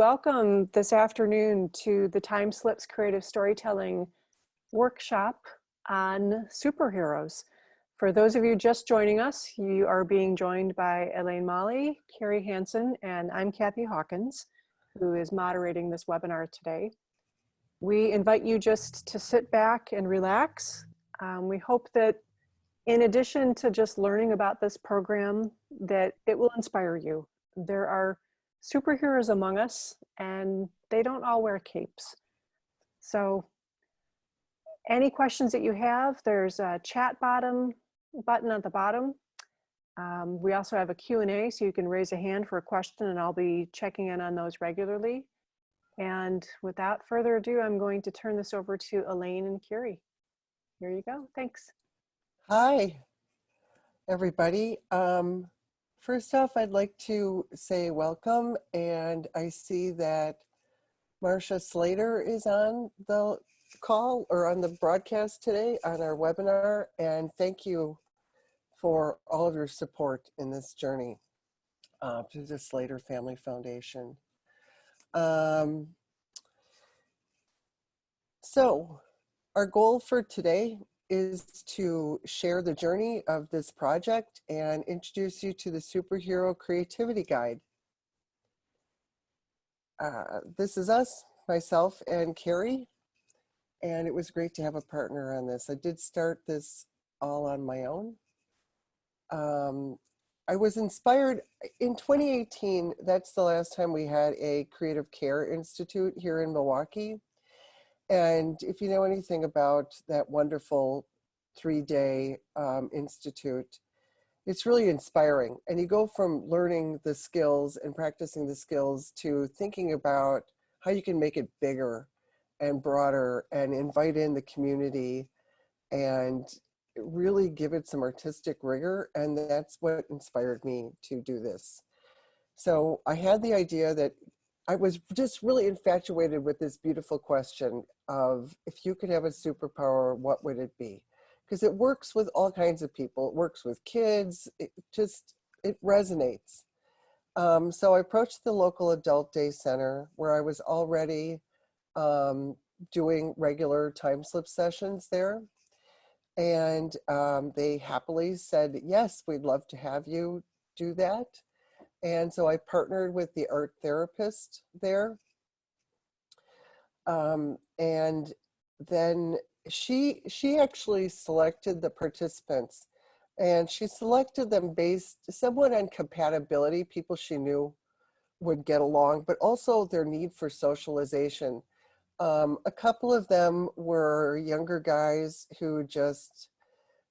welcome this afternoon to the TimeSlips Creative Storytelling Workshop on superheroes. For those of you just joining us, you are being joined by Elaine, Maly, Kari, Hanson, and I'm Kathy Hawkins, who is moderating this webinar today. We invite you just to sit back and relax. We hope that in addition to just learning about this program, that it will inspire you. There are superheroes among us, and they don't all wear capes. So any questions that you have, there's a chat button at the bottom. We also have a Q&A, so you can raise a hand for a question, and I'll be checking in on those regularly. And without further ado, I'm going to turn this over to Elaine and Kari. Here you go. Thanks. Hi, everybody. First off, I'd like to say welcome, and I see that Marcia Slater is on the call or on the broadcast today on our webinar, and thank you for all of your support in this journey through the Slater Family Foundation. So our goal for today is to share the journey of this project and introduce you to the Superhero Creativity Guide. This is us, myself and Kari, and it was great to have a partner on this. I did start this all on my own. I was inspired in 2018, that's the last time we had a Creative Care Institute here in Milwaukee. And if you know anything about that wonderful 3-day institute, it's really inspiring. And you go from learning the skills and practicing the skills to thinking about how you can make it bigger and broader and invite in the community and really give it some artistic rigor. And that's what inspired me to do this. So I had the idea that I was just really infatuated with this beautiful question of, if you could have a superpower, what would it be? Because it works with all kinds of people. It works with kids. It resonates. So I approached the local adult day center where I was already doing regular TimeSlips sessions there. And they happily said, yes, we'd love to have you do that. And so I partnered with the art therapist there. And then she actually selected the participants, and she selected them based somewhat on compatibility, people she knew would get along, but also their need for socialization. A couple of them were younger guys who just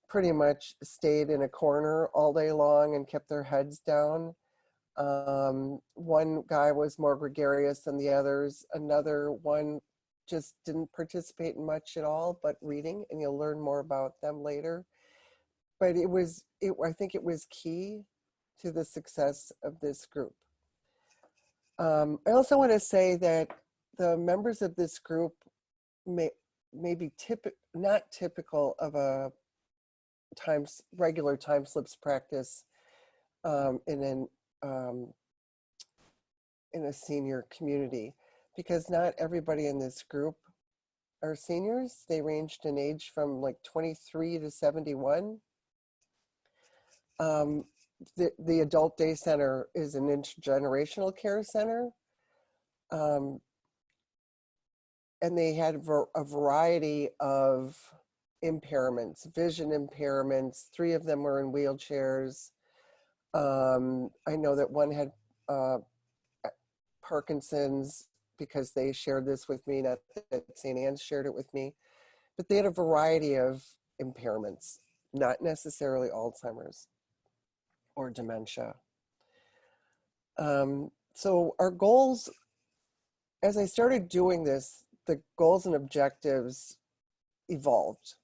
pretty much stayed in a corner all day long and kept their heads down. One guy was more gregarious than the others. Another one just didn't participate in much at all, but reading, and you'll learn more about them later. But I think it was key to the success of this group. I also want to say that the members of this group may be not typical of a regular TimeSlips practice in a senior community, because not everybody in this group are seniors. They ranged in age from like 23 to 71. The adult day center is an intergenerational care center. And they had a variety of impairments, vision impairments. 3 of them were in wheelchairs. I know that one had Parkinson's, because they shared this with me, not that St. Anne's shared it with me, but they had a variety of impairments, not necessarily Alzheimer's or dementia. So our goals, as I started doing this, the goals and objectives evolved.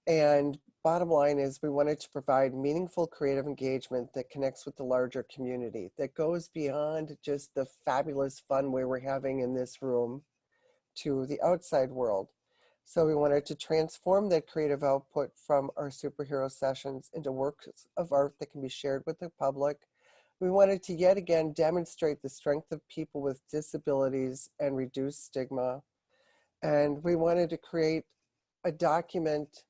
And bottom line is, we wanted to provide meaningful creative engagement that connects with the larger community, that goes beyond just the fabulous fun we were having in this room to the outside world. So we wanted to transform that creative output from our superhero sessions into works of art that can be shared with the public, We wanted to yet again demonstrate the strength of people with disabilities and reduce stigma. And we wanted to create a document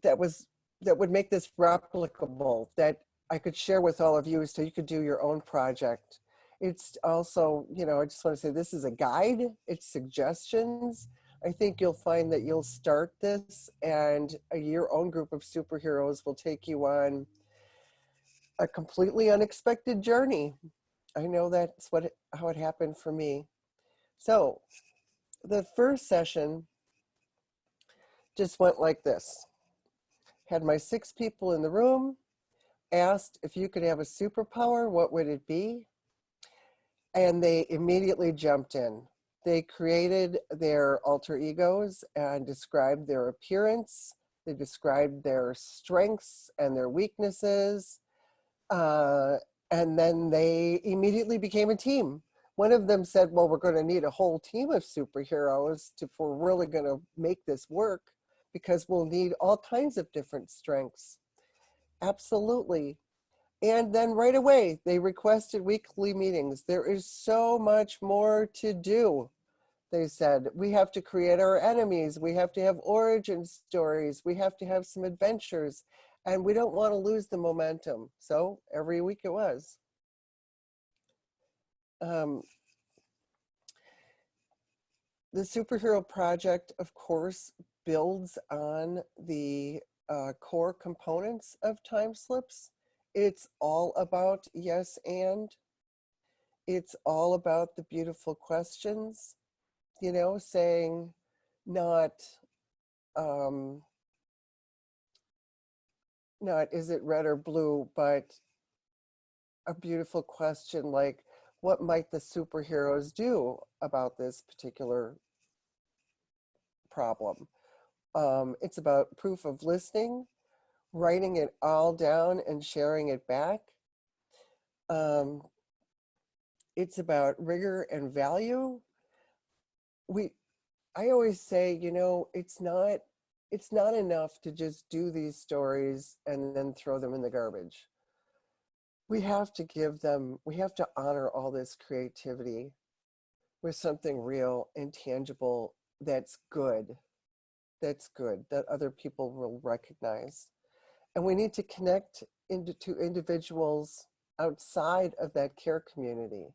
that would make this replicable, that I could share with all of you so you could do your own project. It's also, you know, I just want to say this is a guide, it's suggestions. I think you'll find that you'll start this and your own group of superheroes will take you on a completely unexpected journey. I know that's how it happened for me. So the first session just went like this. Had my 6 people in the room, asked if you could have a superpower, what would it be? And they immediately jumped in. They created their alter egos and described their appearance. They described their strengths and their weaknesses. And then they immediately became a team. One of them said, well, we're going to need a whole team of superheroes if we're really going to make this work, because we'll need all kinds of different strengths. Absolutely. And then right away, they requested weekly meetings. There is so much more to do. They said, we have to create our enemies. We have to have origin stories. We have to have some adventures. And we don't want to lose the momentum. So every week it was. The Superhero Project, of course, builds on the core components of TimeSlips. It's all about yes and. It's all about the beautiful questions, you know, saying not is it red or blue, but a beautiful question like, what might the superheroes do about this particular problem? It's about proof of listening, writing it all down and sharing it back. It's about rigor and value. I always say, you know, it's not enough to just do these stories and then throw them in the garbage. We have to honor all this creativity with something real and tangible that's good, that other people will recognize. And we need to connect to individuals outside of that care community.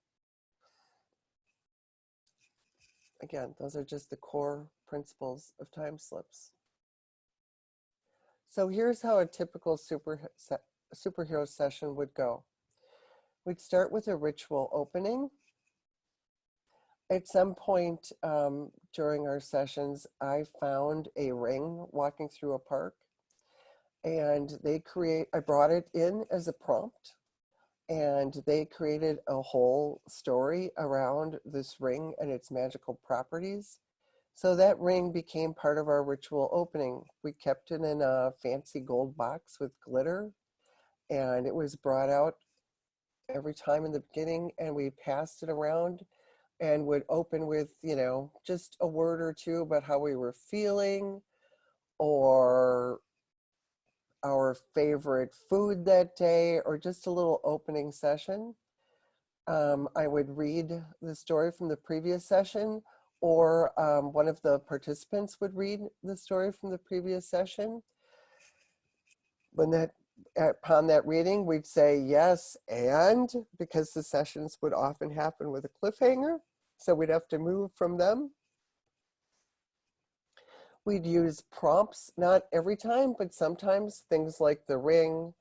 Again, those are just the core principles of TimeSlips. So here's how a typical superhero session would go. We'd start with a ritual opening. At some point during our sessions, I found a ring walking through a park, and I brought it in as a prompt, and they created a whole story around this ring and its magical properties. So that ring became part of our ritual opening. We kept it in a fancy gold box with glitter, and it was brought out every time in the beginning, and we passed it around and would open with, you know, just a word or two about how we were feeling or our favorite food that day, or just a little opening session. I would read the story from the previous session, or one of the participants would read the story from the previous session. Upon that reading, we'd say yes, and, because the sessions would often happen with a cliffhanger, so we'd have to move from them. We'd use prompts, not every time, but sometimes, things like the ring.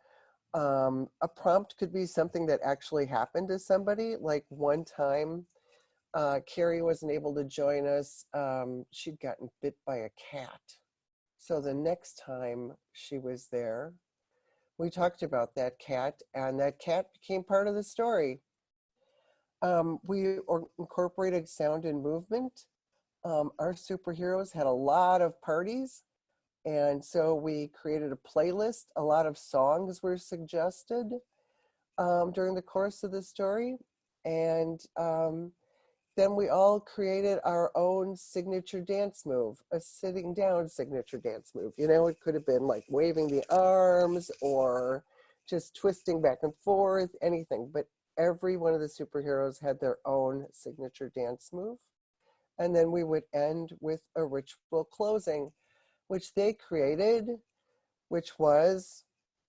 A prompt could be something that actually happened to somebody. Like one time, Kari wasn't able to join us. She'd gotten bit by a cat. So the next time she was there, we talked about that cat, and that cat became part of the story. We incorporated sound and movement. Our superheroes had a lot of parties, and so we created a playlist. A lot of songs were suggested during the course of the story. And then we all created our own signature dance move, a sitting down signature dance move. You know, it could have been like waving the arms or just twisting back and forth, anything. But every one of the superheroes had their own signature dance move. And then we would end with a ritual closing, which they created, which was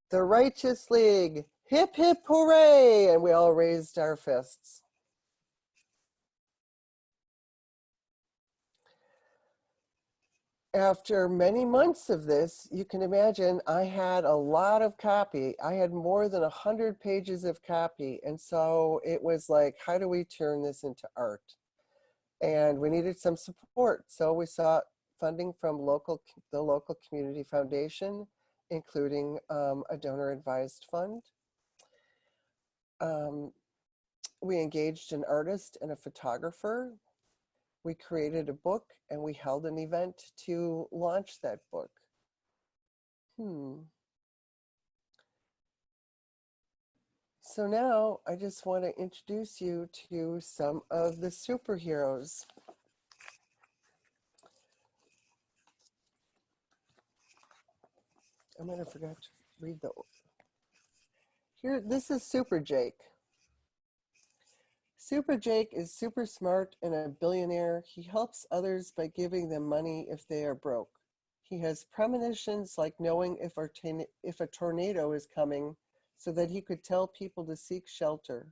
the Righteous League. Hip, hip, hooray! And we all raised our fists. After many months of this, you can imagine I had a lot of copy. I had more than 100 pages of copy. And so it was like, how do we turn this into art? And we needed some support. So we sought funding from the local community foundation, including a donor advised fund. We engaged an artist and a photographer. We created a book and we held an event to launch that book. So now I just want to introduce you to some of the superheroes. I might have forgot to read here, this is Super Jake. Super Jake is super smart and a billionaire. He helps others by giving them money if they are broke. He has premonitions like knowing if a tornado is coming so that he could tell people to seek shelter.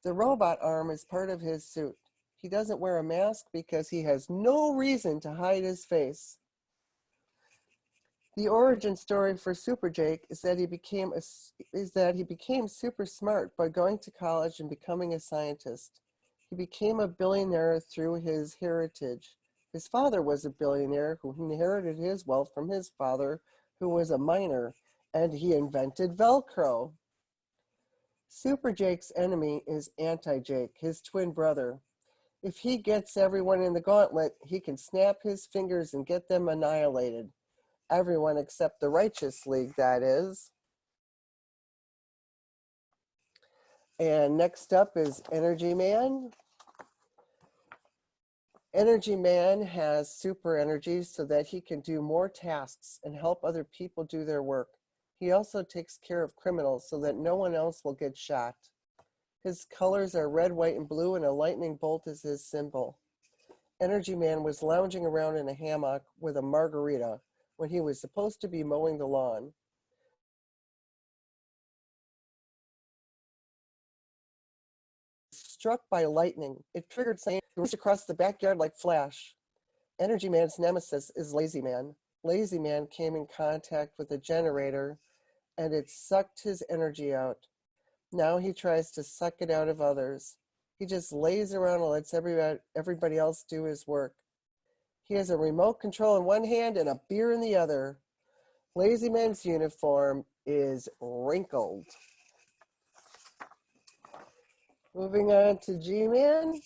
The robot arm is part of his suit. He doesn't wear a mask because he has no reason to hide his face. The origin story for Super Jake is that he became super smart by going to college and becoming a scientist. He became a billionaire through his heritage. His father was a billionaire who inherited his wealth from his father, who was a miner, and he invented Velcro. Super Jake's enemy is Anti-Jake, his twin brother. If he gets everyone in the gauntlet, he can snap his fingers and get them annihilated. Everyone except the Righteous League, that is. And next up is Energy Man. Energy Man has super energy so that he can do more tasks and help other people do their work. He also takes care of criminals so that no one else will get shot. His colors are red, white, and blue, and a lightning bolt is his symbol. Energy Man was lounging around in a hammock with a margarita when he was supposed to be mowing the lawn. Struck by lightning, it triggered something across the backyard like flash. Energy Man's nemesis is Lazy Man. Lazy Man came in contact with a generator and it sucked his energy out. Now he tries to suck it out of others. He just lays around and lets everybody else do his work. He has a remote control in one hand and a beer in the other. Lazy Man's uniform is wrinkled. Moving on to G-Man.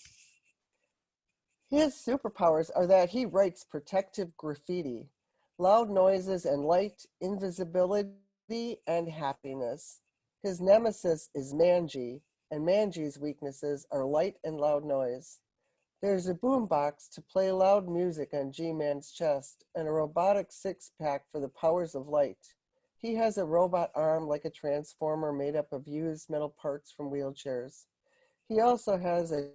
His superpowers are that he writes protective graffiti, loud noises and light, invisibility, and happiness. His nemesis is Manji, and Manji's weaknesses are light and loud noise. There's a boombox to play loud music on G-Man's chest and a robotic six-pack for the powers of light. He has a robot arm like a transformer made up of used metal parts from wheelchairs. He also has a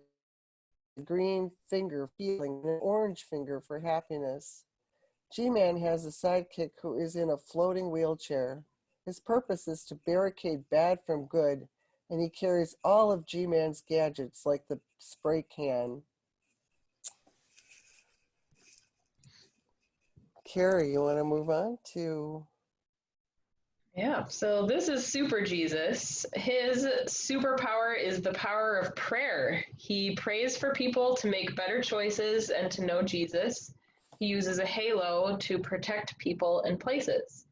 green finger feeling and an orange finger for happiness. G-Man has a sidekick who is in a floating wheelchair. His purpose is to barricade bad from good, and he carries all of G-Man's gadgets like the spray can. Kari, you want to move on to? Yeah, so this is Super Jesus. His superpower is the power of prayer. He prays for people to make better choices and to know Jesus. He uses a halo to protect people and places.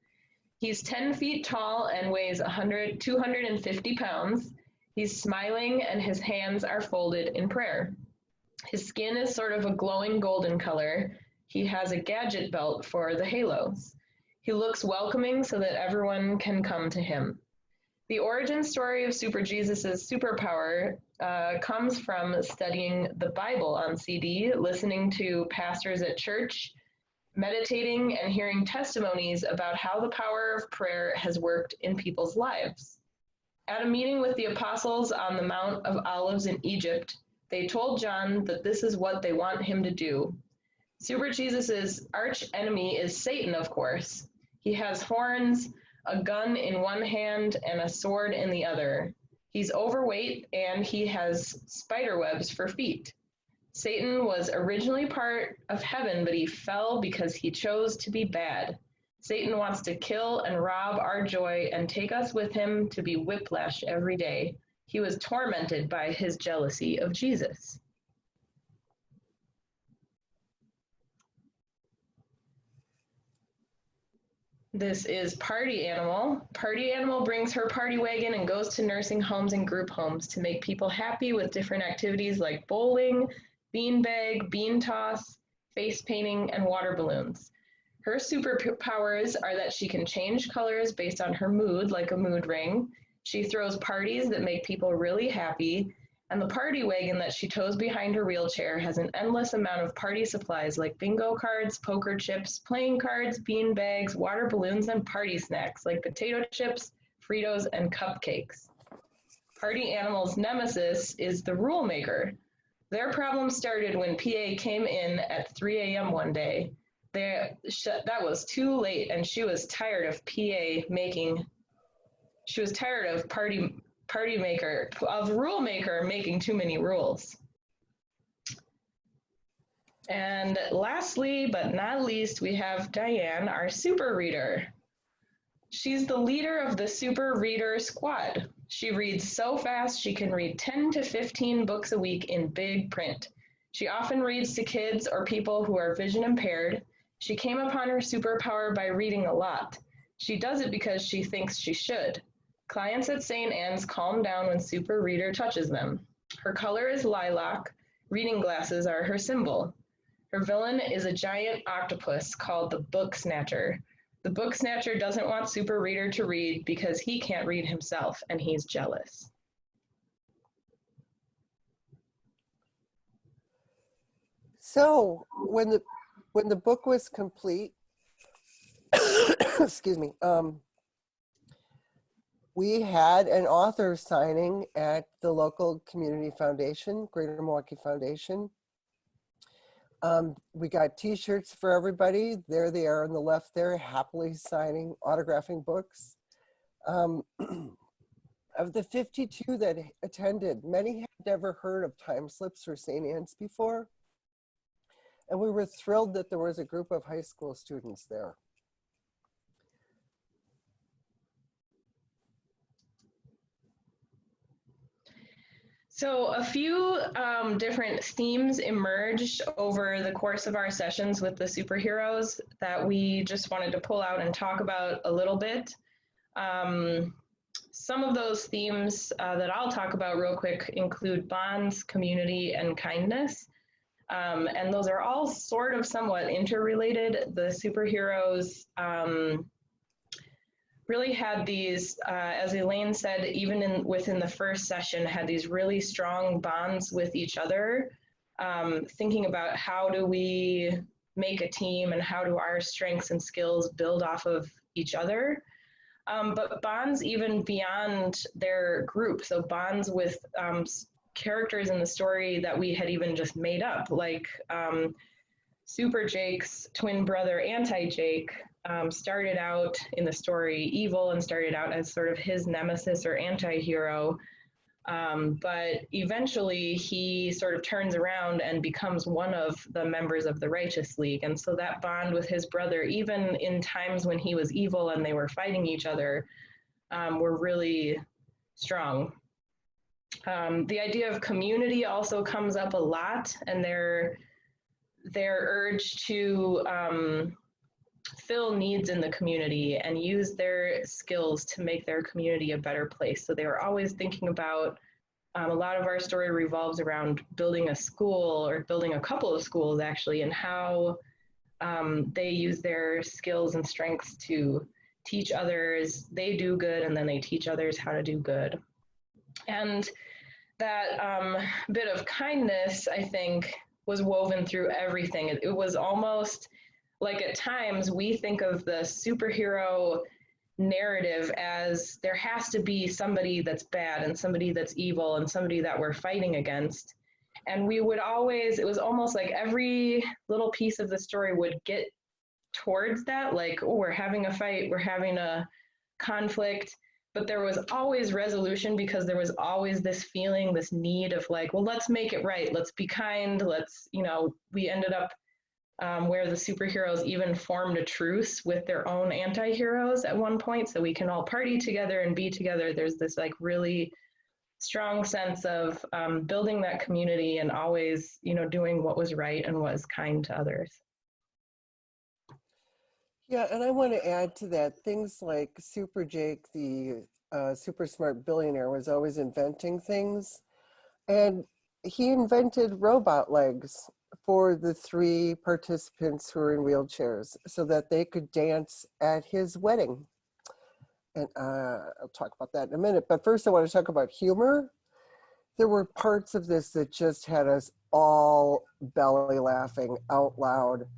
He's 10 feet tall and weighs 250 pounds. He's smiling and his hands are folded in prayer. His skin is sort of a glowing golden color. He has a gadget belt for the halos. He looks welcoming so that everyone can come to him. The origin story of Super Jesus' superpower comes from studying the Bible on CD, listening to pastors at church, meditating and hearing testimonies about how the power of prayer has worked in people's lives. At a meeting with the apostles on the Mount of Olives in Egypt, they told John that this is what they want him to do. Super Jesus's arch enemy is Satan, of course. He has horns, a gun in one hand, and a sword in the other. He's overweight, and he has spider webs for feet. Satan was originally part of heaven, but he fell because he chose to be bad. Satan wants to kill and rob our joy and take us with him to be whiplashed every day. He was tormented by his jealousy of Jesus. This is Party Animal. Party Animal brings her party wagon and goes to nursing homes and group homes to make people happy with different activities like bowling, beanbag, bean toss, face painting, and water balloons. Her superpowers are that she can change colors based on her mood, like a mood ring. She throws parties that make people really happy, and the party wagon that she tows behind her wheelchair has an endless amount of party supplies like bingo cards, poker chips, playing cards, bean bags, water balloons, and party snacks like potato chips, Fritos, and cupcakes. Party Animal's nemesis is the rule maker. Their problem started when PA came in at 3 a.m. one day. That was too late, and she was tired of rule maker making too many rules. And lastly, but not least, we have Diane, our super reader. She's the leader of the super reader squad. She reads so fast she can read 10 to 15 books a week in big print. She often reads to kids or people who are vision impaired. She came upon her superpower by reading a lot. She does it because she thinks she should. Clients at St. Anne's calm down when Super Reader touches them. Her color is lilac. Reading glasses are her symbol. Her villain is a giant octopus called the Book Snatcher. The Book Snatcher doesn't want Super Reader to read because he can't read himself, and he's jealous. So when the book was complete, excuse me, we had an author signing at the local community foundation, Greater Milwaukee Foundation. We got t-shirts for everybody. There they are on the left there, happily signing, autographing books. Of the 52 that attended, many had never heard of TimeSlips or St. Anne's before. And we were thrilled that there was a group of high school students there. So a few different themes emerged over the course of our sessions with the superheroes that we just wanted to pull out and talk about a little bit. Some of those themes that I'll talk about real quick include bonds, community, and kindness. And those are all sort of somewhat interrelated. The superheroes really had these, as Elaine said, even within the first session, had these really strong bonds with each other, thinking about how do we make a team and how do our strengths and skills build off of each other. But bonds even beyond their group, so bonds with characters in the story that we had even just made up, like Super Jake's twin brother, Anti-Jake, started out in the story evil and started out as sort of his nemesis or anti-hero. But eventually he sort of turns around and becomes one of the members of the Righteous League. And so that bond with his brother, even in times when he was evil and they were fighting each other, were really strong. The idea of community also comes up a lot, and their urge to fill needs in the community and use their skills to make their community a better place. So they were always thinking about, a lot of our story revolves around building a school or building a couple of schools actually, and how they use their skills and strengths to teach others. They do good and then they teach others how to do good. And that bit of kindness, I think, was woven through everything. It was almost like at times we think of the superhero narrative as there has to be somebody that's bad and somebody that's evil and somebody that we're fighting against. And we would always, it was almost like every little piece of the story would get towards that, like, oh, we're having a fight, we're having a conflict, but there was always resolution because there was always this feeling, this need of like, well, let's make it right, let's be kind, let's, we ended up where the superheroes even formed a truce with their own anti-heroes at one point so we can all party together and be together. There's this like really strong sense of building that community and always, doing what was right and was kind to others. Yeah, and I want to add to that, things like Super Jake, the super smart billionaire, was always inventing things. And he invented robot legs for the 3 participants who were in wheelchairs so that they could dance at his wedding. And I'll talk about that in a minute. But first, I want to talk about humor. There were parts of this that just had us all belly laughing out loud.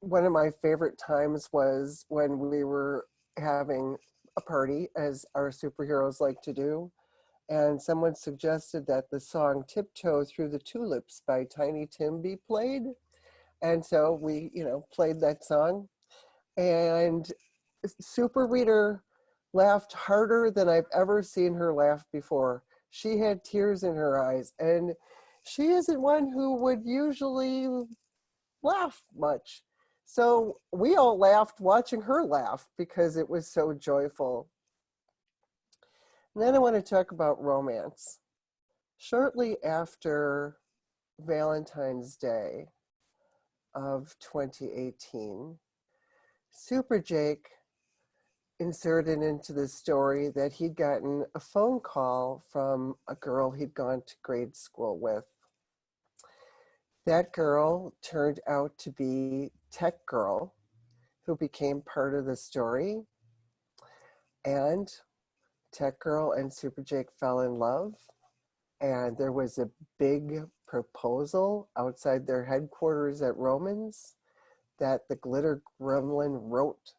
One of my favorite times was when we were having a party, as our superheroes like to do, and someone suggested that the song Tiptoe Through the Tulips by Tiny Tim be played. And so we, played that song. And Super Reader laughed harder than I've ever seen her laugh before. She had tears in her eyes, and she isn't one who would usually laugh much. So we all laughed watching her laugh because it was so joyful. And then I want to talk about romance. Shortly after Valentine's Day of 2018, Super Jake inserted into the story that he'd gotten a phone call from a girl he'd gone to grade school with. That girl turned out to be Tech Girl, who became part of the story. And Tech Girl and Super Jake fell in love. And there was a big proposal outside their headquarters at Romans that the glitter gremlin wrote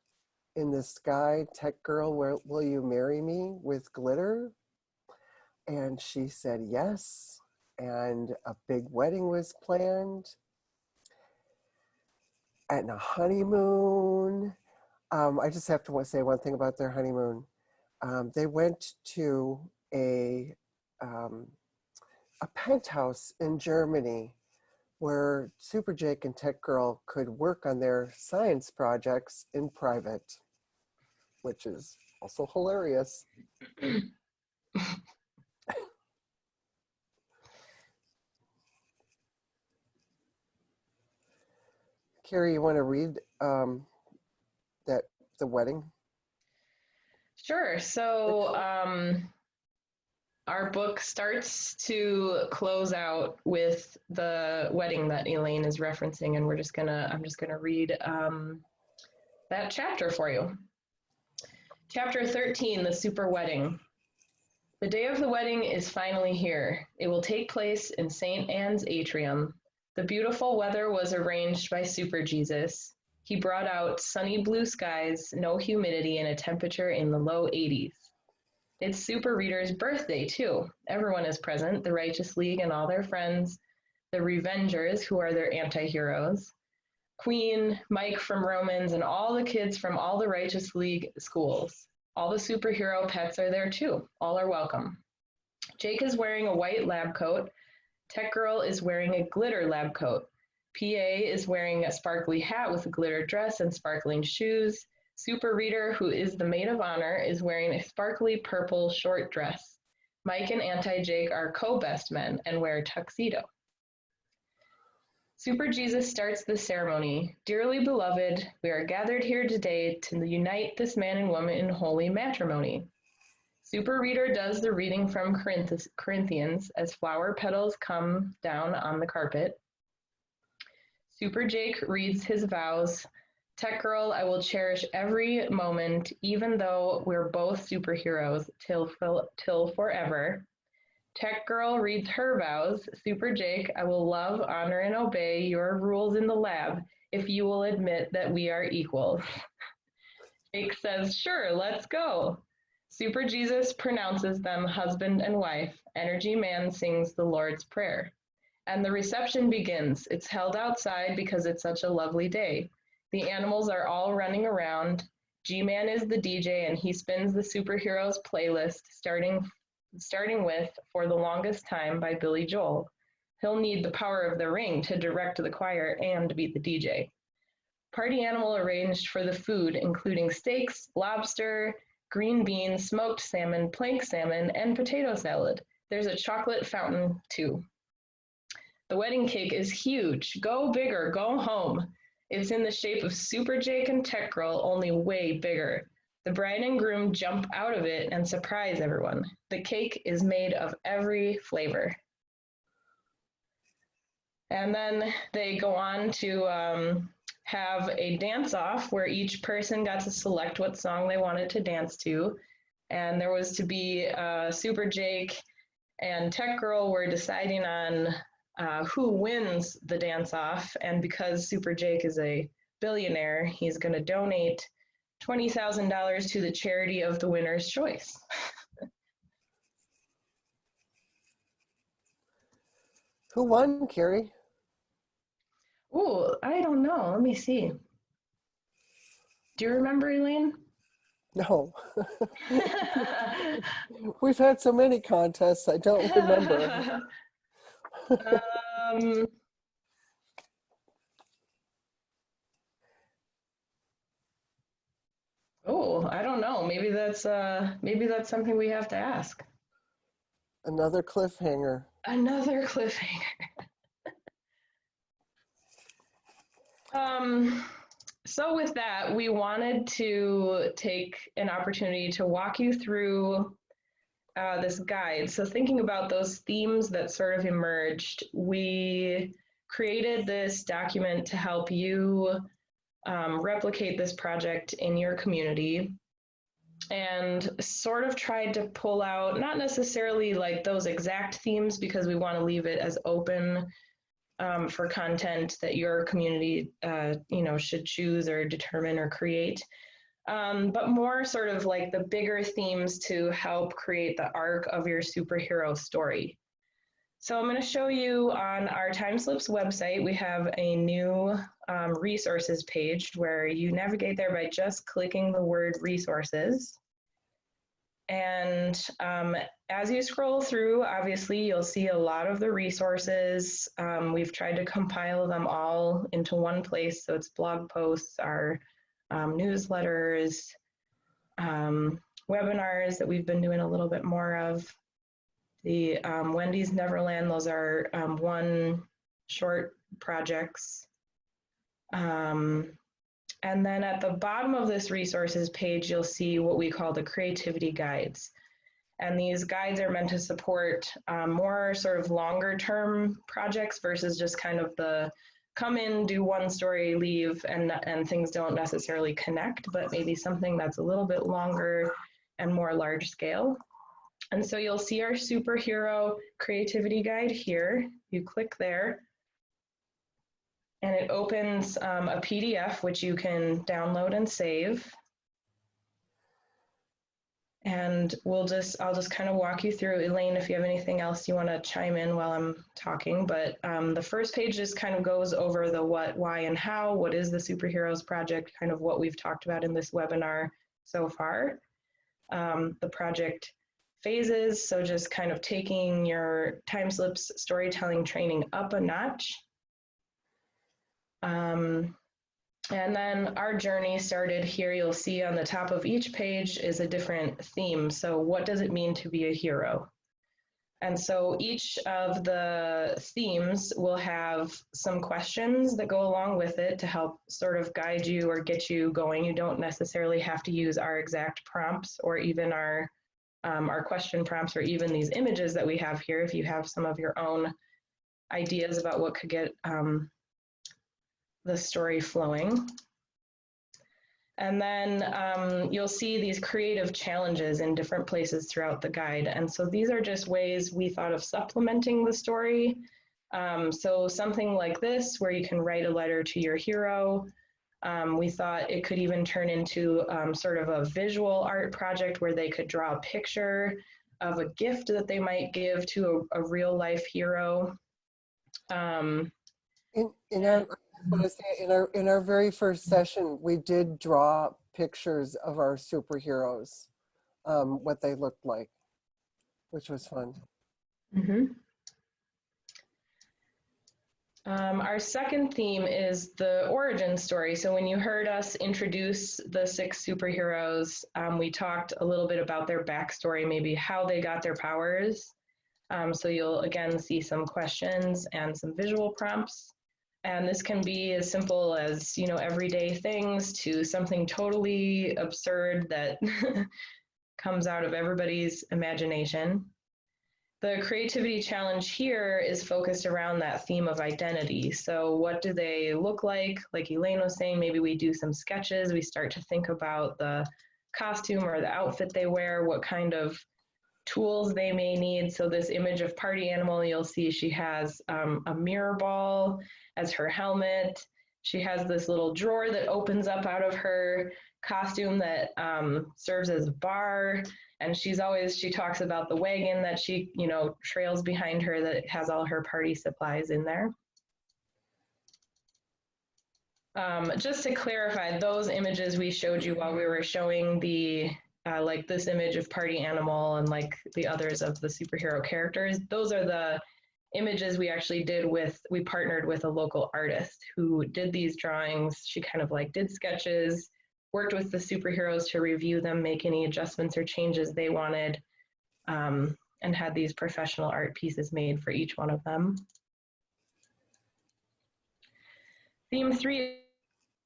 in the sky, Tech Girl, will you marry me, with glitter? And she said yes. And a big wedding was planned and a honeymoon. I just have to say one thing about their honeymoon. They went to a penthouse in Germany where Super Jake and Tech Girl could work on their science projects in private, which is also hilarious. Kari, you want to read the wedding? Sure. So our book starts to close out with the wedding that Elaine is referencing, and I'm just gonna read that chapter for you. Chapter 13, the super wedding. The day of the wedding is finally here. It will take place in St. Anne's atrium. The beautiful weather was arranged by Super Jesus. He brought out sunny blue skies, no humidity, and a temperature in the low 80s. It's Super Reader's birthday, too. Everyone is present, the Righteous League and all their friends, the Revengers, who are their anti-heroes, Queen, Mike from Romans, and all the kids from all the Righteous League schools. All the superhero pets are there, too. All are welcome. Jake is wearing a white lab coat. Tech Girl is wearing a glitter lab coat. PA is wearing a sparkly hat with a glitter dress and sparkling shoes. Super Reader, who is the maid of honor, is wearing a sparkly purple short dress. Mike and Anti-Jake are co-best men and wear a tuxedo. Super Jesus starts the ceremony. Dearly beloved, we are gathered here today to unite this man and woman in holy matrimony. Super Reader does the reading from Corinthians as flower petals come down on the carpet. Super Jake reads his vows. Tech Girl, I will cherish every moment, even though we're both superheroes, till forever. Tech Girl reads her vows. Super Jake, I will love, honor, and obey your rules in the lab. if you will admit that we are equal. Jake says, sure, let's go. Super Jesus pronounces them husband and wife. Energy Man sings the Lord's Prayer. And the reception begins. It's held outside because it's such a lovely day. The animals are all running around. G-Man is the DJ and he spins the Superheroes playlist, starting with For the Longest Time by Billy Joel. He'll need the power of the ring to direct the choir and be the DJ. Party Animal arranged for the food, including steaks, lobster, green beans, smoked salmon, plank salmon, and potato salad. There's a chocolate fountain, too. The wedding cake is huge. Go bigger, go home. It's in the shape of Super Jake and Tech Girl, only way bigger. The bride and groom jump out of it and surprise everyone. The cake is made of every flavor. And then they go on to have a dance-off where each person got to select what song they wanted to dance to. And there was to be Super Jake and Tech Girl were deciding on who wins the dance-off. And because Super Jake is a billionaire, he's going to donate $20,000 to the charity of the winner's choice. Who won, Kari? Oh, I don't know. Let me see. Do you remember, Elaine? No. We've had so many contests, I don't remember. Oh, I don't know. Maybe that's something we have to ask. Another cliffhanger. Another cliffhanger. So with that, we wanted to take an opportunity to walk you through this guide. So thinking about those themes that sort of emerged, we created this document to help you replicate this project in your community, and sort of tried to pull out, not necessarily like those exact themes, because we want to leave it as open for content that your community should choose or determine or create, but more sort of like the bigger themes to help create the arc of your superhero story. So I'm going to show you on our TimeSlips website, we have a new resources page where you navigate there by just clicking the word resources. And as you scroll through, obviously, you'll see a lot of the resources. We've tried to compile them all into one place. So it's blog posts, our newsletters, webinars that we've been doing a little bit more of. The Wendy's Neverland, those are one short projects. And then at the bottom of this resources page, you'll see what we call the creativity guides. And these guides are meant to support more sort of longer term projects versus just kind of the come in, do one story, leave, and things don't necessarily connect, but maybe something that's a little bit longer and more large scale. And so you'll see our superhero creativity guide here. You click there, and it opens a PDF, which you can download and save. And I'll just kind of walk you through. Elaine, if you have anything else you want to chime in while I'm talking, but the first page just kind of goes over the what, why, and how. What is the Superheroes Project, kind of what we've talked about in this webinar so far. The project phases, so just kind of taking your TimeSlips storytelling training up a notch. And then our journey started here. You'll see on the top of each page is a different theme. So what does it mean to be a hero? And so each of the themes will have some questions that go along with it to help sort of guide you or get you going. You don't necessarily have to use our exact prompts or even our question prompts or even these images that we have here if you have some of your own ideas about what could get the story flowing. And then you'll see these creative challenges in different places throughout the guide. And so these are just ways we thought of supplementing the story So something like this, where you can write a letter to your hero. We thought it could even turn into sort of a visual art project where they could draw a picture of a gift that they might give to a real life hero. In our very first session, we did draw pictures of our superheroes, what they looked like, which was fun. Mm-hmm. Our second theme is the origin story. So when you heard us introduce the 6 superheroes, we talked a little bit about their backstory, maybe how they got their powers. So you'll again see some questions and some visual prompts. And this can be as simple as, you know, everyday things to something totally absurd that comes out of everybody's imagination. The creativity challenge here is focused around that theme of identity. So what do they look like? Like Elaine was saying, maybe we do some sketches. We start to think about the costume or the outfit they wear, what kind of tools they may need. So this image of party animal, you'll see she has a mirror ball as her helmet. She has this little drawer that opens up out of her costume that serves as a bar. And she talks about the wagon that she, you know, trails behind her that has all her party supplies in there. Just to clarify, those images we showed you while we were showing the like this image of party animal and like the others of the superhero characters, those are the images we actually we partnered with a local artist who did these drawings. She kind of like did sketches, worked with the superheroes to review them, make any adjustments or changes they wanted, and had these professional art pieces made for each one of them. Theme 3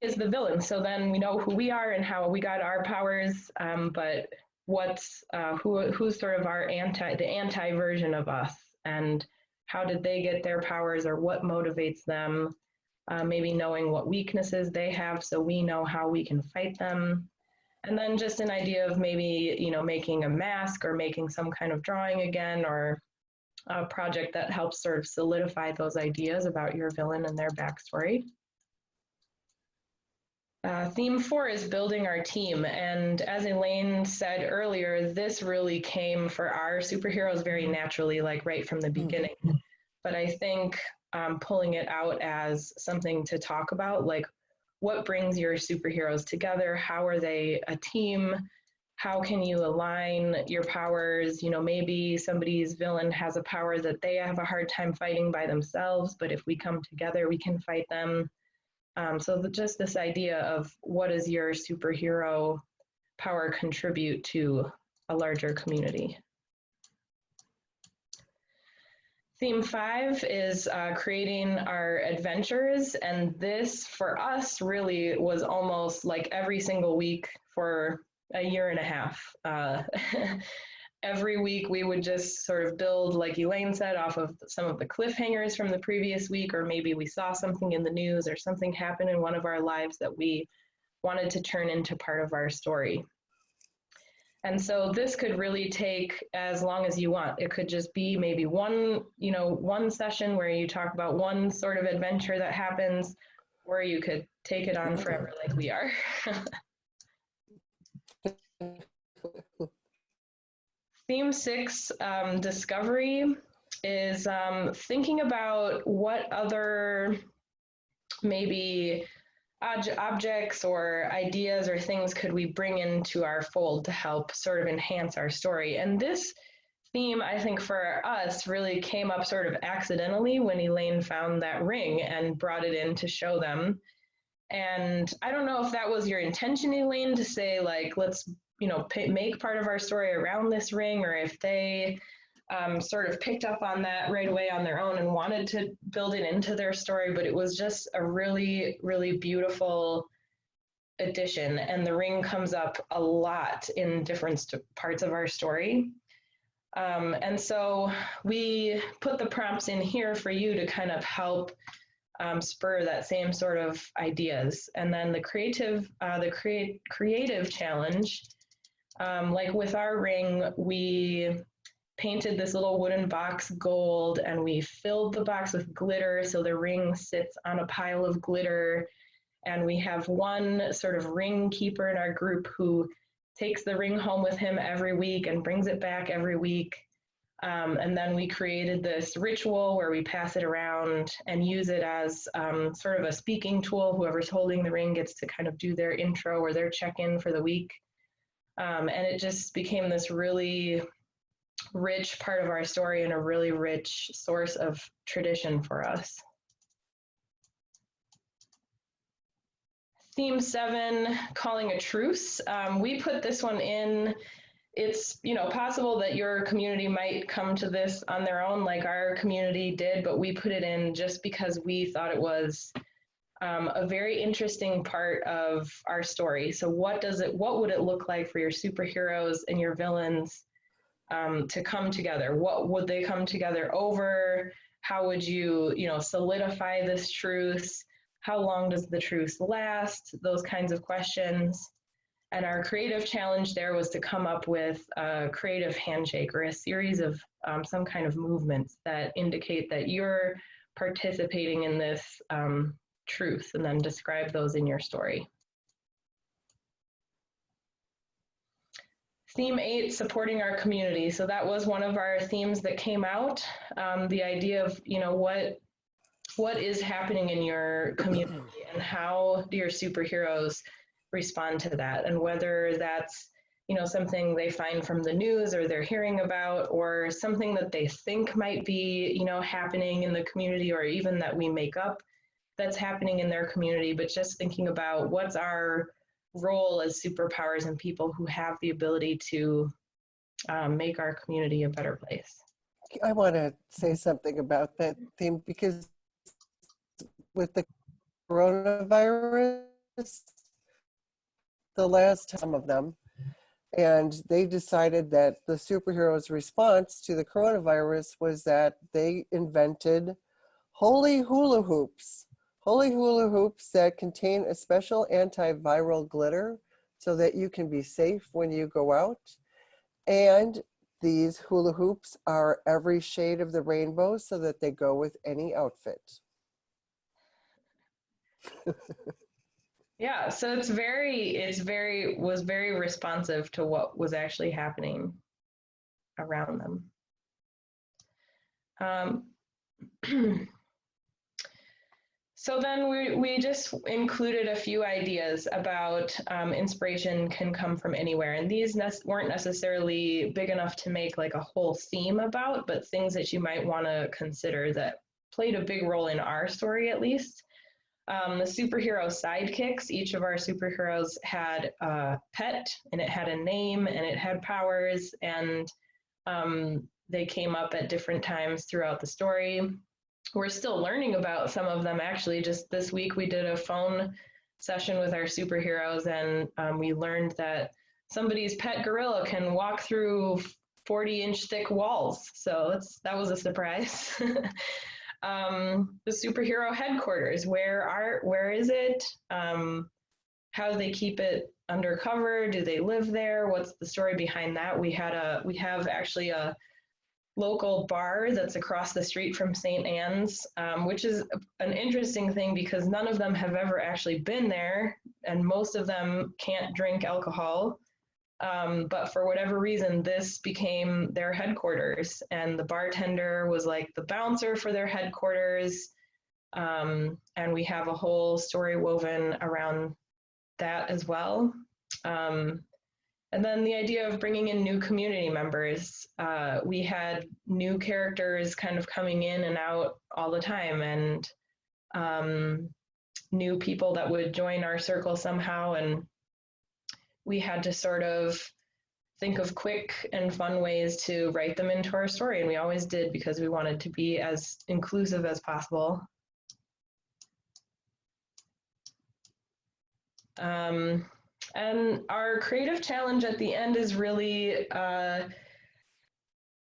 is the villain. So then we know who we are and how we got our powers, but who's sort of the anti version of us, and how did they get their powers, or what motivates them? Maybe knowing what weaknesses they have so we know how we can fight them. And then just an idea of maybe, you know, making a mask or making some kind of drawing again, or a project that helps sort of solidify those ideas about your villain and their backstory. Theme 4 is building our team. And as Elaine said earlier, this really came for our superheroes very naturally, like right from the beginning. But I think pulling it out as something to talk about, like what brings your superheroes together? How are they a team? How can you align your powers? You know, maybe somebody's villain has a power that they have a hard time fighting by themselves, but if we come together, we can fight them. So just this idea of what does your superhero power contribute to a larger community. Theme 5 is creating our adventures, and this for us really was almost like every single week for a year and a half. Every week we would just sort of build, like Elaine said, off of some of the cliffhangers from the previous week, or maybe we saw something in the news or something happened in one of our lives that we wanted to turn into part of our story. And so this could really take as long as you want. It could just be maybe one session where you talk about one sort of adventure that happens, or you could take it on forever like we are. Theme 6, discovery, is thinking about what other maybe objects or ideas or things could we bring into our fold to help sort of enhance our story. And this theme, I think for us, really came up sort of accidentally when Elaine found that ring and brought it in to show them. And I don't know if that was your intention, Elaine, to say like, let's, you know, make part of our story around this ring, or if they sort of picked up on that right away on their own and wanted to build it into their story, but it was just a really, really beautiful addition. And the ring comes up a lot in different parts of our story. And so we put the prompts in here for you to kind of help spur that same sort of ideas. And then the creative challenge, like with our ring, we painted this little wooden box gold, and we filled the box with glitter so the ring sits on a pile of glitter. And we have one sort of ring keeper in our group who takes the ring home with him every week and brings it back every week. And then we created this ritual where we pass it around and use it as sort of a speaking tool. Whoever's holding the ring gets to kind of do their intro or their check-in for the week. And it just became this really rich part of our story and a really rich source of tradition for us. Theme 7, calling a truce. We put this one in. It's, you know, possible that your community might come to this on their own like our community did, but we put it in just because we thought it was a very interesting part of our story. So what would it look like for your superheroes and your villains to come together? What would they come together over? How would you, solidify this truce? How long does the truce last? Those kinds of questions. And our creative challenge there was to come up with a creative handshake or a series of some kind of movements that indicate that you're participating in this truth, and then describe those in your story. Theme 8, supporting our community. So that was one of our themes that came out. The idea of, what is happening in your community and how do your superheroes respond to that, and whether that's something they find from the news or they're hearing about, or something that they think might be happening in the community, or even that we make up that's happening in their community, but just thinking about what's our role as superpowers and people who have the ability to make our community a better place. I want to say something about that theme, because with the coronavirus, the last time of them, and they decided that the superheroes' response to the coronavirus was that they invented holy hula hoops that contain a special antiviral glitter so that you can be safe when you go out. And these hula hoops are every shade of the rainbow so that they go with any outfit. Yeah, so was very responsive to what was actually happening around them. So then we just included a few ideas about inspiration can come from anywhere, and these weren't necessarily big enough to make like a whole theme about, but things that you might want to consider that played a big role in our story, at least. The superhero sidekicks, each of our superheroes had a pet, and it had a name, and it had powers, and they came up at different times throughout the story. We're still learning about some of them, actually. Just this week we did a phone session with our superheroes, and we learned that somebody's pet gorilla can walk through 40-inch thick walls, so that was a surprise. The superhero headquarters, where is it? How do they keep it undercover? Do they live there? What's the story behind that? We have actually a local bar that's across the street from St. Anne's, which is an interesting thing because none of them have ever actually been there, and most of them can't drink alcohol. But for whatever reason, this became their headquarters, and the bartender was like the bouncer for their headquarters. And we have a whole story woven around that as well. And then the idea of bringing in new community members. We had new characters kind of coming in and out all the time, and new people that would join our circle somehow, and we had to sort of think of quick and fun ways to write them into our story, and we always did because we wanted to be as inclusive as possible. And our creative challenge at the end is really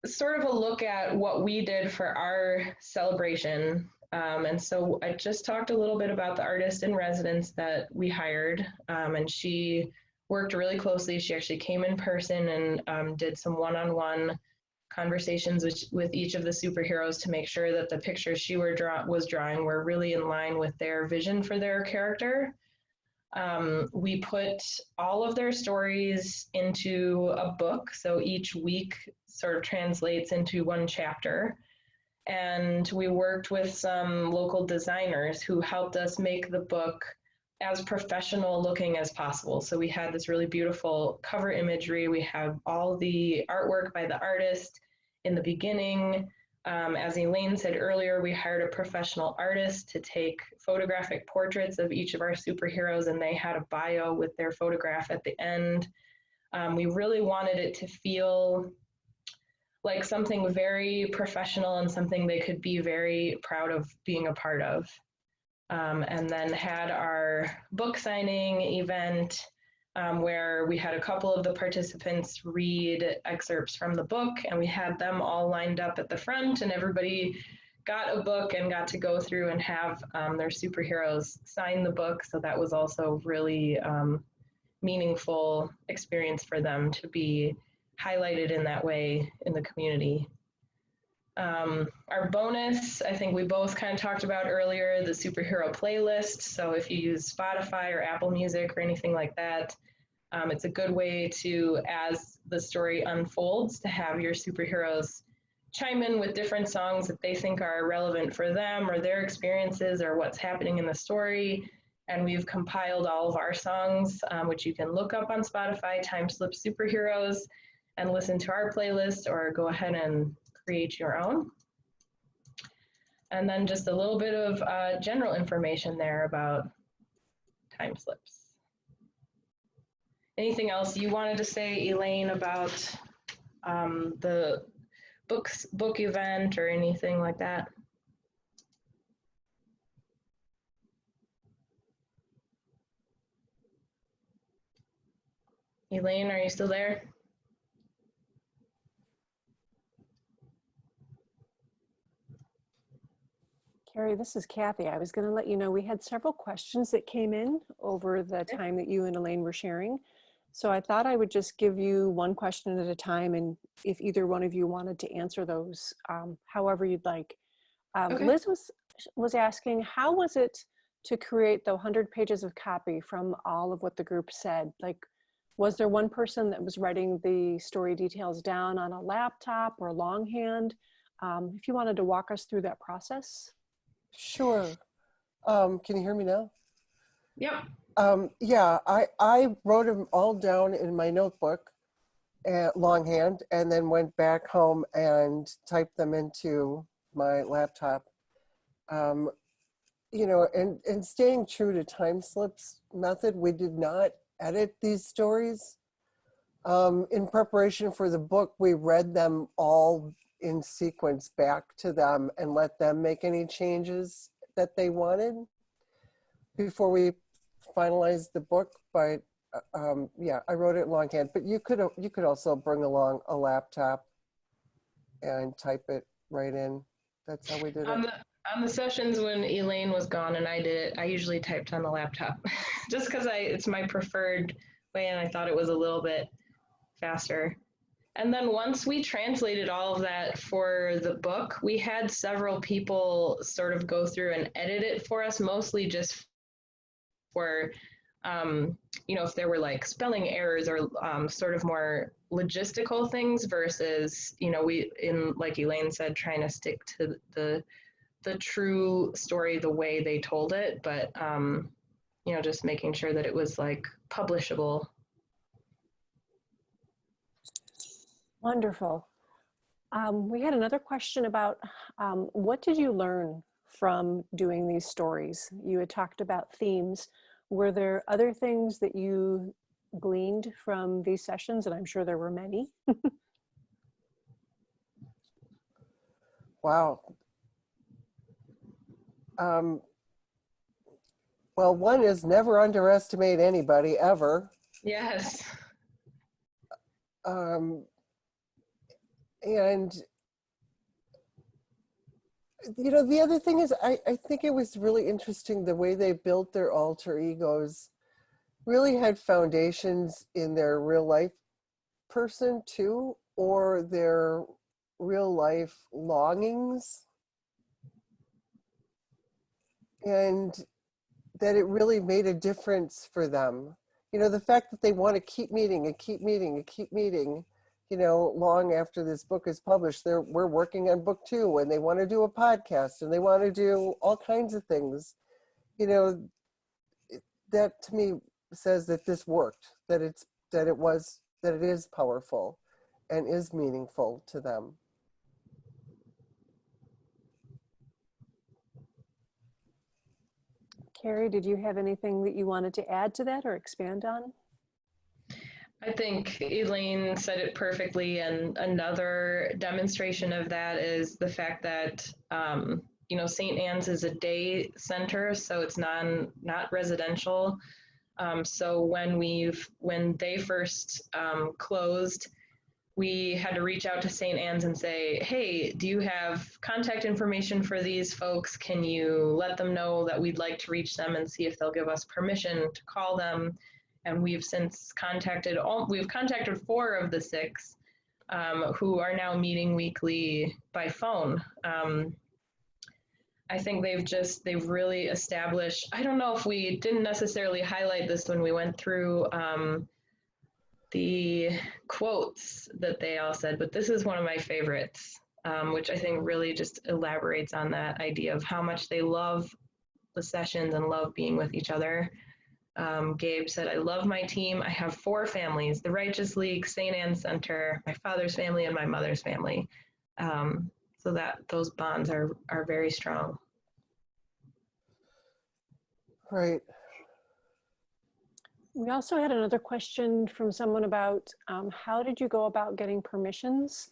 sort of a look at what we did for our celebration. And so I just talked a little bit about the artist in residence that we hired, and she worked really closely. She actually came in person and did some one-on-one conversations with each of the superheroes to make sure that the pictures she was drawing were really in line with their vision for their character. We put all of their stories into a book, so each week sort of translates into one chapter. And we worked with some local designers who helped us make the book as professional looking as possible. So we had this really beautiful cover imagery. We have all the artwork by the artist in the beginning. As Elaine said earlier, we hired a professional artist to take photographic portraits of each of our superheroes, and they had a bio with their photograph at the end. We really wanted it to feel like something very professional and something they could be very proud of being a part of. And then had our book signing event where we had a couple of the participants read excerpts from the book, and we had them all lined up at the front, and everybody got a book and got to go through and have their superheroes sign the book. So that was also really meaningful experience for them to be highlighted in that way in the community. Our bonus, I think we both kind of talked about earlier, the superhero playlist. So if you use Spotify or Apple Music or anything like that, it's a good way to, as the story unfolds, to have your superheroes chime in with different songs that they think are relevant for them or their experiences or what's happening in the story. And we've compiled all of our songs, which you can look up on Spotify, TimeSlips Superheroes, and listen to our playlist or go ahead and create your own. And then just a little bit of general information there about TimeSlips. Anything else you wanted to say, Elaine, about the book event or anything like that? Elaine, are you still there? Kari, this is Kathy. I was going to let you know we had several questions that came in over the time that you and Elaine were sharing. So I thought I would just give you one question at a time, and if either one of you wanted to answer those, however you'd like. Okay. Liz was asking, how was it to create the 100 pages of copy from all of what the group said? Like, was there one person that was writing the story details down on a laptop or longhand? If you wanted to walk us through that process. Sure. Can you hear me now? Yep. Yeah, I wrote them all down in my notebook longhand, and then went back home and typed them into my laptop. You know, and staying true to TimeSlips method, we did not edit these stories. In preparation for the book, we read them all in sequence back to them and let them make any changes that they wanted before we finalized the book. But yeah, I wrote it longhand, but you could also bring along a laptop and type it right in. That's how we did it. On the sessions when Elaine was gone and I did it, I usually typed on the laptop just because it's my preferred way, and I thought it was a little bit faster. And then once we translated all of that for the book, we had several people sort of go through and edit it for us, mostly just for, you know, if there were like spelling errors or sort of more logistical things versus, you know, like Elaine said, trying to stick to the true story the way they told it, but, you know, just making sure that it was like publishable. Wonderful. We had another question about what did you learn from doing these stories? You had talked about themes. Were there other things that you gleaned from these sessions? And I'm sure there were many. Wow. Well, one is never underestimate anybody ever. Yes. And, you know, the other thing is, I think it was really interesting the way they built their alter egos really had foundations in their real life person too, or their real life longings, and that it really made a difference for them. You know, the fact that they want to keep meeting and keep meeting and keep meeting, you know, long after this book is published, we're working on book 2, and they want to do a podcast, and they want to do all kinds of things. You know, that to me says that this worked, that it is powerful and is meaningful to them. Kari, did you have anything that you wanted to add to that or expand on? I think Elaine said it perfectly, and another demonstration of that is the fact that St. Anne's is a day center, so it's not residential. So when they first closed, we had to reach out to St. Anne's and say, hey, do you have contact information for these folks? Can you let them know that we'd like to reach them and see if they'll give us permission to call them? And we've since contacted 4 of the 6 who are now meeting weekly by phone. I think they've really established, I don't know if we didn't necessarily highlight this when we went through the quotes that they all said, but this is one of my favorites, which I think really just elaborates on that idea of how much they love the sessions and love being with each other. Gabe said, I love my team. I have 4 families, the Righteous League, St. Anne's Center, my father's family, and my mother's family. So that those bonds are very strong. Right. We also had another question from someone about how did you go about getting permissions?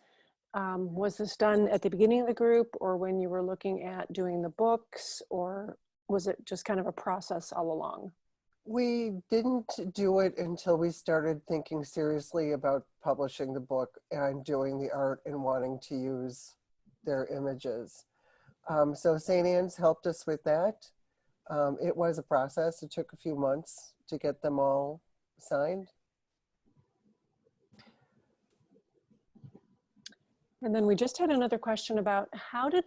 Was this done at the beginning of the group, or when you were looking at doing the books, or was it just kind of a process all along? We didn't do it until we started thinking seriously about publishing the book and doing the art and wanting to use their images. So St. Anne's helped us with that. It was a process. It took a few months to get them all signed. And then we just had another question about how did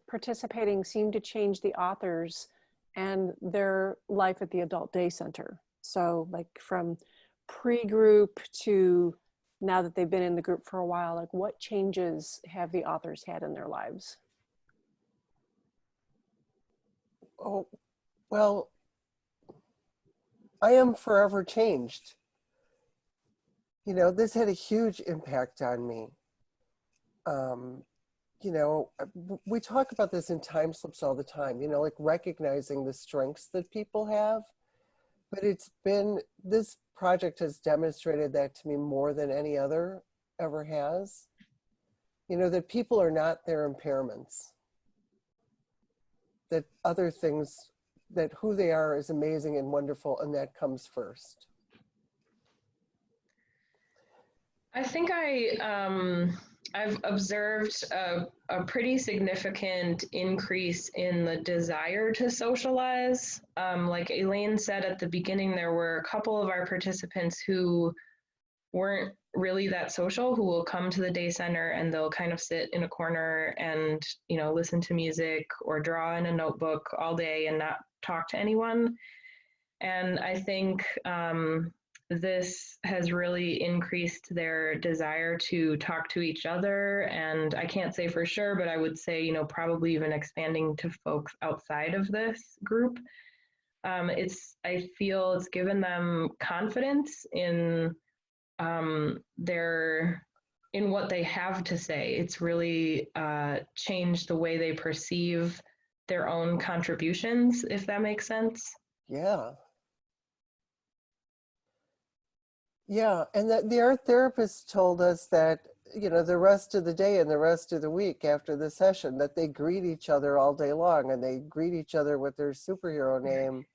participating seem to change the authors and their life at the Adult Day Center? So like from pre-group to now that they've been in the group for a while, like what changes have the authors had in their lives? Oh, well, I am forever changed. You know, this had a huge impact on me. You know, we talk about this in TimeSlips all the time, you know, like recognizing the strengths that people have. But this project has demonstrated that to me more than any other ever has. You know, that people are not their impairments. That other things, that who they are is amazing and wonderful, and that comes first. I think I've observed a pretty significant increase in the desire to socialize. Like Elaine said at the beginning, there were a couple of our participants who weren't really that social, who will come to the day center and they'll kind of sit in a corner and, you know, listen to music or draw in a notebook all day and not talk to anyone. And I think this has really increased their desire to talk to each other. And I can't say for sure, but I would say, you know, probably even expanding to folks outside of this group. I feel it's given them confidence in in what they have to say. It's really changed the way they perceive their own contributions, if that makes sense. Yeah. Yeah, and the art therapist told us that, you know, the rest of the day and the rest of the week after the session, that they greet each other all day long, and they greet each other with their superhero name,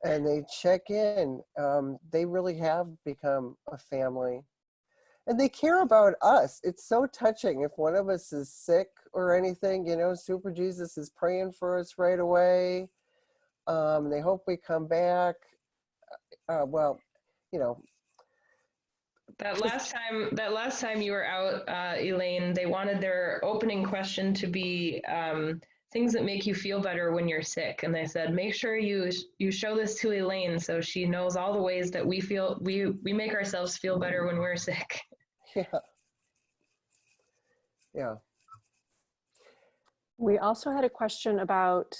and they check in. They really have become a family, and they care about us. It's so touching. If one of us is sick or anything, you know, Super Jesus is praying for us right away. They hope we come back. Well, you know, That last time you were out, Elaine, they wanted their opening question to be things that make you feel better when you're sick, and they said make sure you show this to Elaine so she knows all the ways that we make ourselves feel better when we're sick. Yeah. Yeah. We also had a question about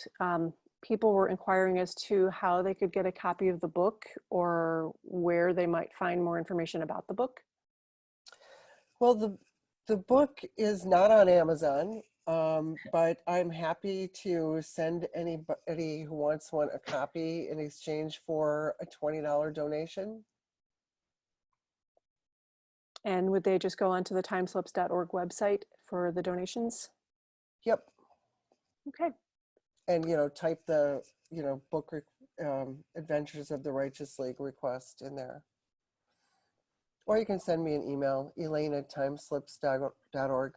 people were inquiring as to how they could get a copy of the book or where they might find more information about the book. Well, the book is not on Amazon, but I'm happy to send anybody who wants one a copy in exchange for a $20 donation. And would they just go onto the timeslips.org website for the donations? Yep. Okay. And, type the, book Adventures of the Righteous League request in there. Or you can send me an email, elaine@timeslips.org.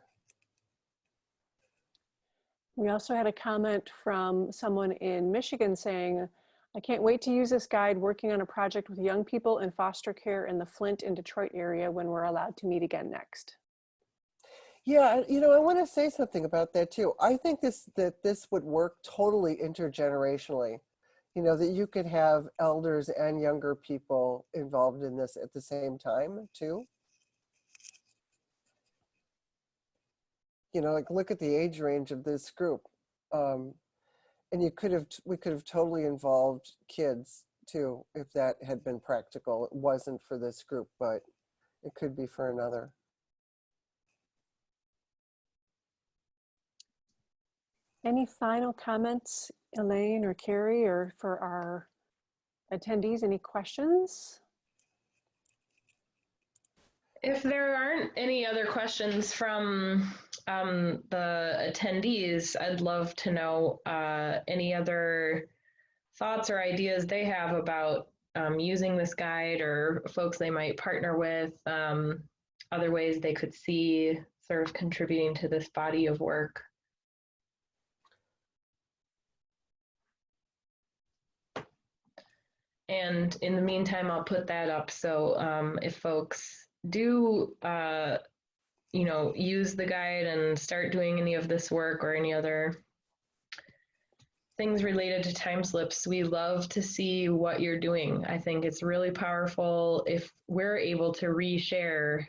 We also had a comment from someone in Michigan saying, I can't wait to use this guide working on a project with young people in foster care in the Flint and Detroit area when we're allowed to meet again next. Yeah, I want to say something about that too. I think that this would work totally intergenerationally. That you could have elders and younger people involved in this at the same time too. Like look at the age range of this group. And we could have totally involved kids too, if that had been practical. It wasn't for this group, but it could be for another. Any final comments, Elaine or Kari, or for our attendees, any questions? If there aren't any other questions from the attendees, I'd love to know any other thoughts or ideas they have about using this guide, or folks they might partner with, other ways they could see sort of contributing to this body of work. And in the meantime, I'll put that up. So if folks do, use the guide and start doing any of this work or any other things related to TimeSlips, we love to see what you're doing. I think it's really powerful if we're able to reshare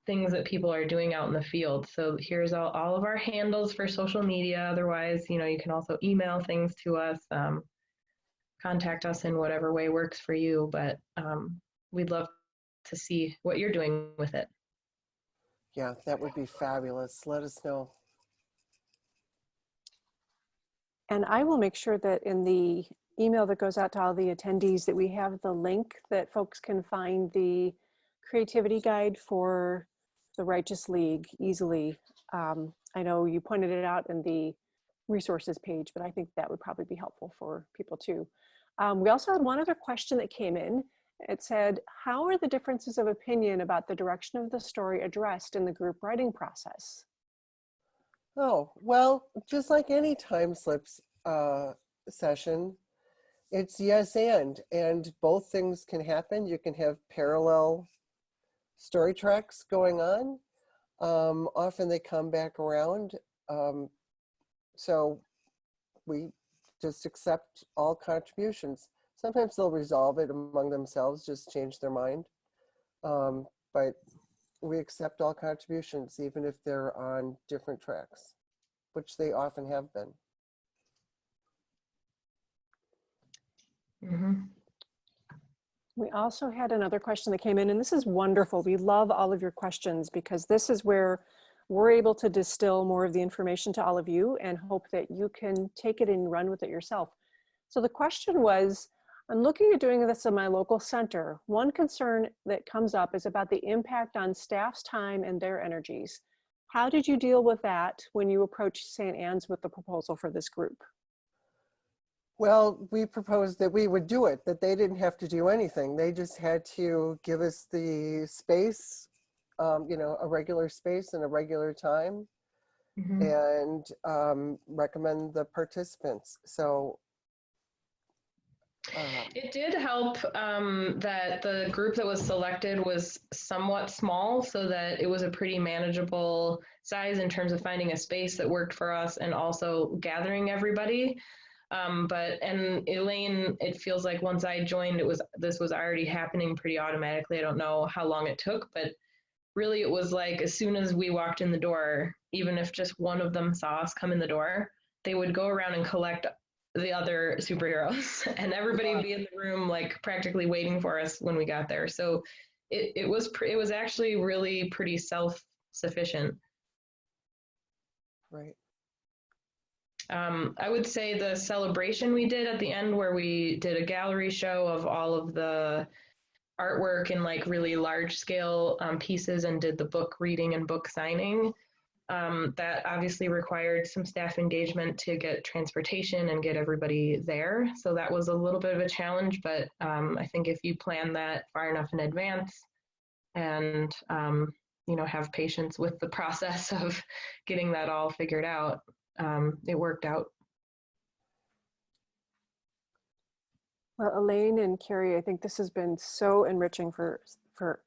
things that people are doing out in the field. So here's all of our handles for social media. Otherwise, you can also email things to us. Contact us in whatever way works for you, but we'd love to see what you're doing with it. Yeah, that would be fabulous. Let us know. And I will make sure that in the email that goes out to all the attendees that we have the link that folks can find the creativity guide for the Righteous League easily. I know you pointed it out in the resources page, but I think that would probably be helpful for people too. We also had one other question that came in. It said, how are the differences of opinion about the direction of the story addressed in the group writing process? Oh, well, just like any TimeSlips session, it's yes and both things can happen. You can have parallel story tracks going on. Often they come back around. So we just accept all contributions. Sometimes they'll resolve it among themselves, just change their mind. But we accept all contributions, even if they're on different tracks, which they often have been. Mm-hmm. We also had another question that came in, and this is wonderful. We love all of your questions because this is where we're able to distill more of the information to all of you and hope that you can take it and run with it yourself. So the question was, I'm looking at doing this in my local center. One concern that comes up is about the impact on staff's time and their energies. How did you deal with that when you approached St. Anne's with the proposal for this group? Well, we proposed that we would do it, that they didn't have to do anything. They just had to give us the space, a regular space and a regular time, and recommend the participants. So It did help that the group that was selected was somewhat small, so that it was a pretty manageable size in terms of finding a space that worked for us and also gathering everybody. And Elaine, it feels like once I joined, this was already happening pretty automatically. I don't know how long it took, but really it was like as soon as we walked in the door, even if just one of them saw us come in the door, they would go around and collect the other superheroes and everybody would be in the room like practically waiting for us when we got there. So it was actually really pretty self-sufficient. Right. I would say the celebration we did at the end, where we did a gallery show of all of the artwork in like really large scale pieces and did the book reading and book signing. That obviously required some staff engagement to get transportation and get everybody there. So that was a little bit of a challenge, but I think if you plan that far enough in advance and have patience with the process of getting that all figured out, it worked out. Well, Elaine and Kari, I think this has been so enriching for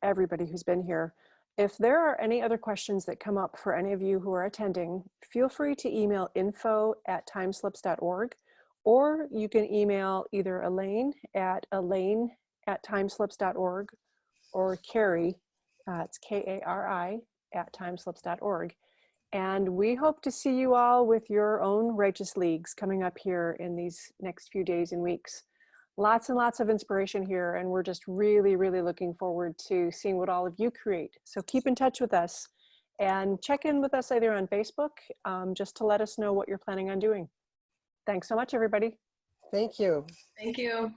everybody who's been here. If there are any other questions that come up for any of you who are attending, feel free to email info@timeslips.org, or you can email either Elaine at elaine@timeslips.org or Kari, it's Kari, @timeslips.org. And we hope to see you all with your own Righteous Leagues coming up here in these next few days and weeks. Lots and lots of inspiration here, and we're just really, really looking forward to seeing what all of you create. So keep in touch with us and check in with us either on Facebook, just to let us know what you're planning on doing. Thanks so much, everybody. Thank you. Thank you.